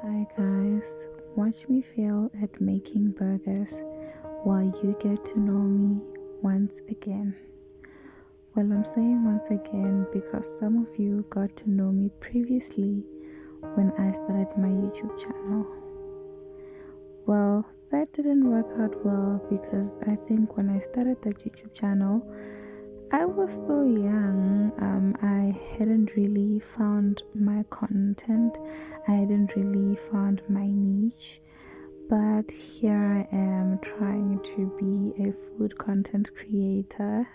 Hi guys, watch me fail at making burgers while you get to know me once again. Well, I'm saying once again because some of you got to know me previously when I started my YouTube channel. Well, that didn't work out well because I think when I started that YouTube channel, I was still young. I hadn't really found my content. I hadn't really found my niche. But here I am trying to be a food content creator.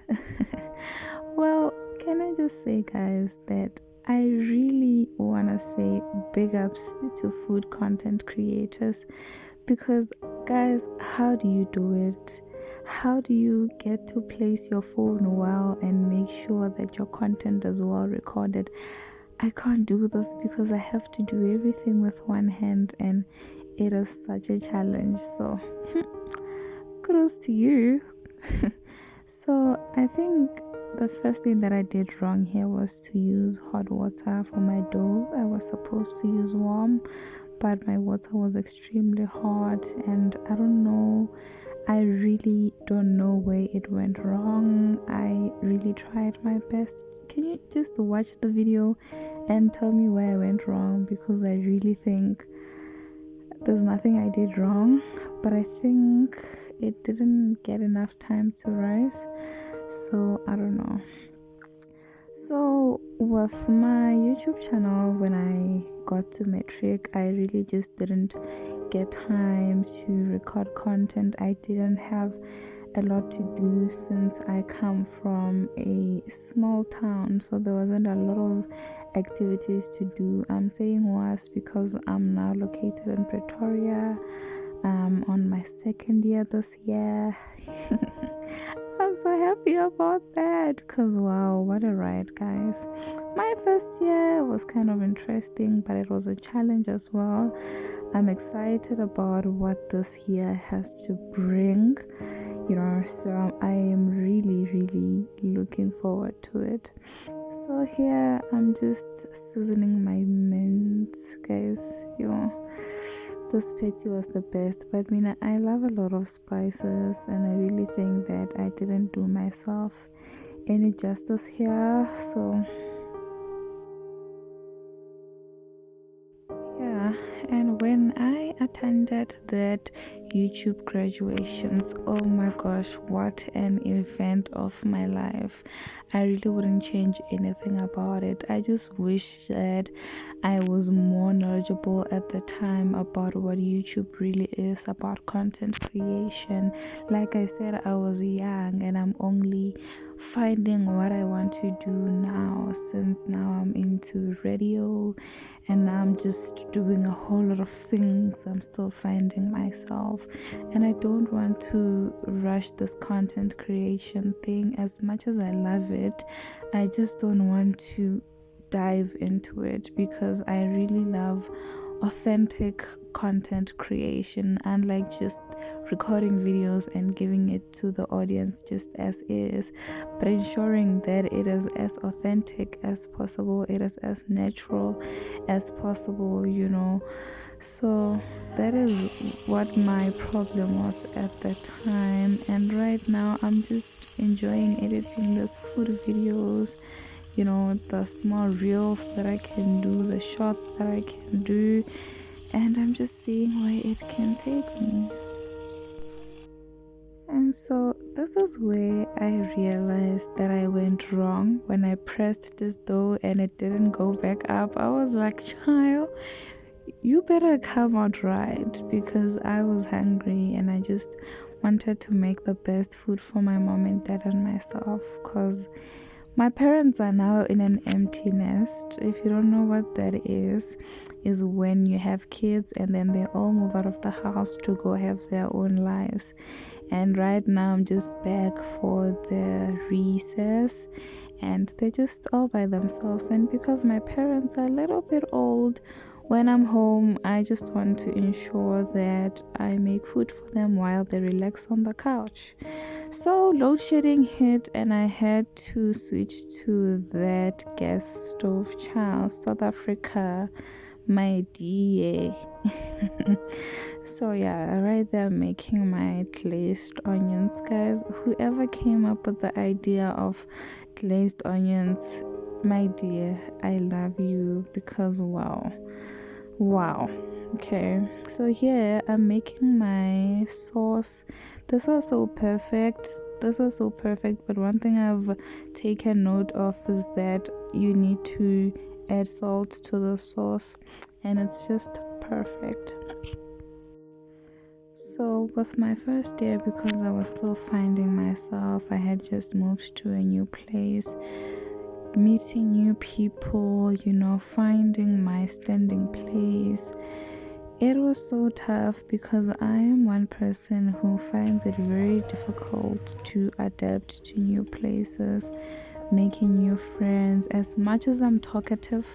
Well, can I just say, guys, that I really want to say big ups to food content creators because, guys, how do you do it? How do you get to place your phone well and make sure that your content is well recorded? I can't do this because I have to do everything with one hand and it is such a challenge. So, kudos to you. So, I think the first thing that I did wrong here was to use hot water for my dough. I was supposed to use warm, but my water was extremely hot, and I don't know. I really don't know where it went wrong. I really tried my best. Can you just watch the video and tell me where I went wrong? Because I really think there's nothing I did wrong, but I think it didn't get enough time to rise. So I don't know. So with my YouTube channel, when I got to metric, I really just didn't get time to record content. I didn't have a lot to do since I come from a small town, so there wasn't a lot of activities to do. I'm saying was because I'm now located in Pretoria. On my second year this year. I'm so happy about that because wow, what a ride, guys. My first year was kind of interesting, but it was a challenge as well. I'm excited about what this year has to bring, so I am really looking forward to it. So here I'm just seasoning my mint, guys. This patty was the best, but I love a lot of spices, and I really think that I didn't do myself any justice here. So yeah, and when I attended that YouTube graduations, oh my gosh, what an event of my life. I really wouldn't change anything about it. I just wish that I was more knowledgeable at the time about what YouTube really is, about content creation. Like I said, I was young and I'm only finding what I want to do now, since now I'm into radio and I'm just doing a whole lot of things. I'm still finding myself, and I don't want to rush this content creation thing. As much as I love it, I just don't want to dive into it because I really love authentic content creation, unlike just recording videos and giving it to the audience just as is, but ensuring that it is as authentic as possible, it is as natural as possible. So that is what my problem was at the time, and right now I'm just enjoying editing these food videos, the small reels that I can do, the shots that I can do, and I'm just seeing where it can take me. And so this is where I realized that I went wrong when I pressed this dough and it didn't go back up. I was like, child, you better come out right, because I was hungry and I just wanted to make the best food for my mom and dad and myself, because my parents are now in an empty nest. If you don't know what that is when you have kids and then they all move out of the house to go have their own lives. And right now I'm just back for the recess and they're just all by themselves. And because my parents are a little bit old, when I'm home, I just want to ensure that I make food for them while they relax on the couch. So load shedding hit and I had to switch to that gas stove. Child, South Africa, my dear. So yeah, right there making my glazed onions, guys. Whoever came up with the idea of glazed onions, my dear, I love you, because wow. Okay, so here I'm making my sauce. This was so perfect, but one thing I've taken note of is that you need to add salt to the sauce, and it's just perfect. So with my first year, because I was still finding myself, I had just moved to a new place, meeting new people, finding my standing place. It was so tough because I am one person who finds it very difficult to adapt to new places, making new friends. As much as I'm talkative,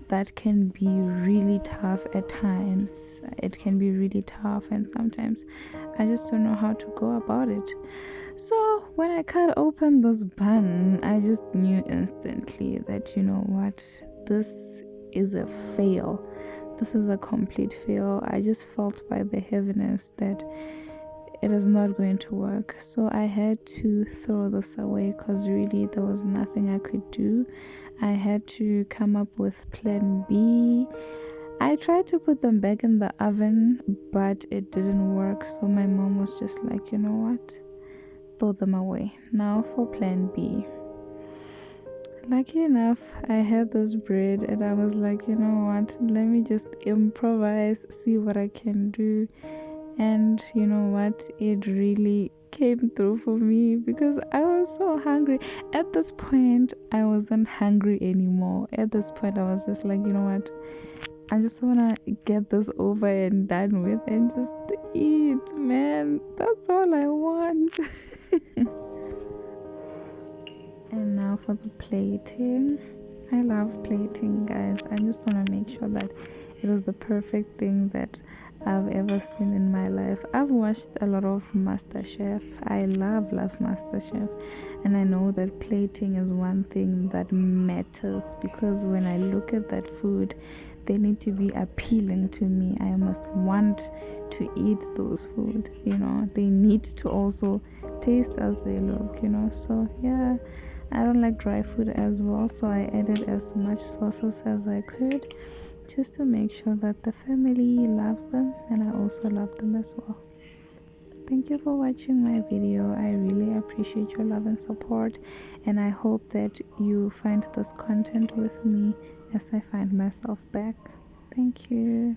that can be really tough at times. It can be really tough, and sometimes I just don't know how to go about it. So when I cut open this bun, I just knew instantly that, you know what, this is a fail. This is a complete fail. I just felt by the heaviness that it is not going to work. So I had to throw this away because really there was nothing I could do. I had to come up with plan B. I tried to put them back in the oven, but it didn't work. So my mom was just like, you know what? Throw them away. Now for plan B. Lucky enough, I had this bread and I was like, you know what, let me just improvise, see what I can do. And you know what, it really came through for me because I was so hungry. At this point, I wasn't hungry anymore. At this point, I was just like, you know what, I just want to get this over and done with and just eat, man. That's all I want. And now for the plating. I love plating, guys. I just want to make sure that it is the perfect thing that I've ever seen in my life. I've watched a lot of MasterChef. I love MasterChef, and I know that plating is one thing that matters, because when I look at that food, they need to be appealing to me. I must want to eat those food, they need to also taste as they look, so yeah. I don't like dry food as well, so I added as much sauces as I could just to make sure that the family loves them and I also love them as well. Thank you for watching my video. I really appreciate your love and support, and I hope that you find this content with me as I find myself back. Thank you.